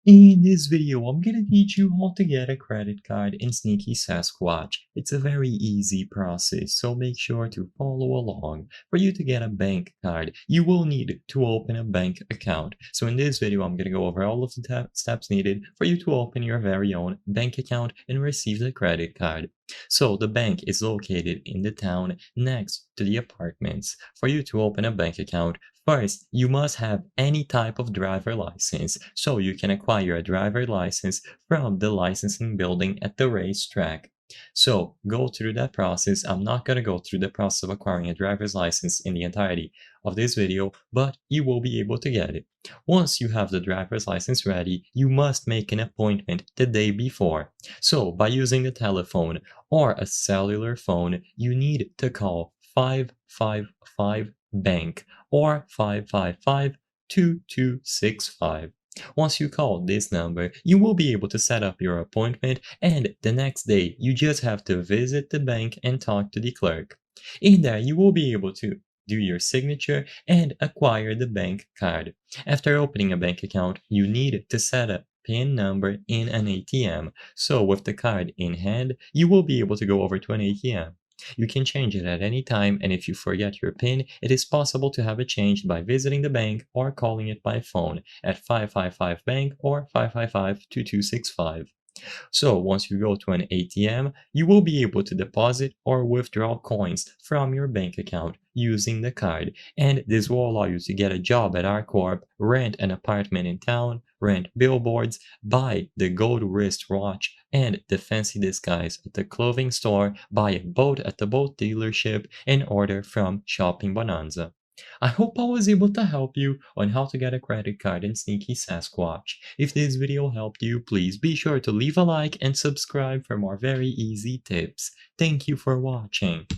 In this video, I'm gonna teach you how to get a credit card in Sneaky Sasquatch. It's a very easy process, so make sure to follow along. For you to get a bank card, you will need to open a bank account. So in this video, I'm gonna go over all of the steps needed for you to open your very own bank account and receive the credit card. So the bank is located in the town next to the apartments. For you to open a bank account, first, you must have any type of driver license, so you can acquire a driver license from the licensing building at the racetrack. So go through that process. I'm not going to go through the process of acquiring a driver's license in the entirety of this video, but you will be able to get it. Once you have the driver's license ready, you must make an appointment the day before. So by using the telephone or a cellular phone, you need to call 555 bank or 555-2265. Once you call this number, you will be able to set up your appointment, and the next day you just have to visit the bank and talk to the clerk. In there, you will be able to do your signature and acquire the bank card. After opening a bank account, you need to set a PIN number in an ATM. So with the card in hand, you will be able to go over to an ATM. You can change it at any time, and if you forget your PIN, it is possible to have it changed by visiting the bank or calling it by phone at 555 bank or 555-2265. So once you go to an ATM, you will be able to deposit or withdraw coins from your bank account using the card, and this will allow you to get a job at our corp, rent an apartment in town, rent billboards, buy the gold wrist watch and the fancy disguise at the clothing store, buy a boat at the boat dealership, and order from Shopping Bonanza. I hope I was able to help you on how to get a credit card in Sneaky Sasquatch. If this video helped you, please be sure to leave a like and subscribe for more very easy tips. Thank you for watching.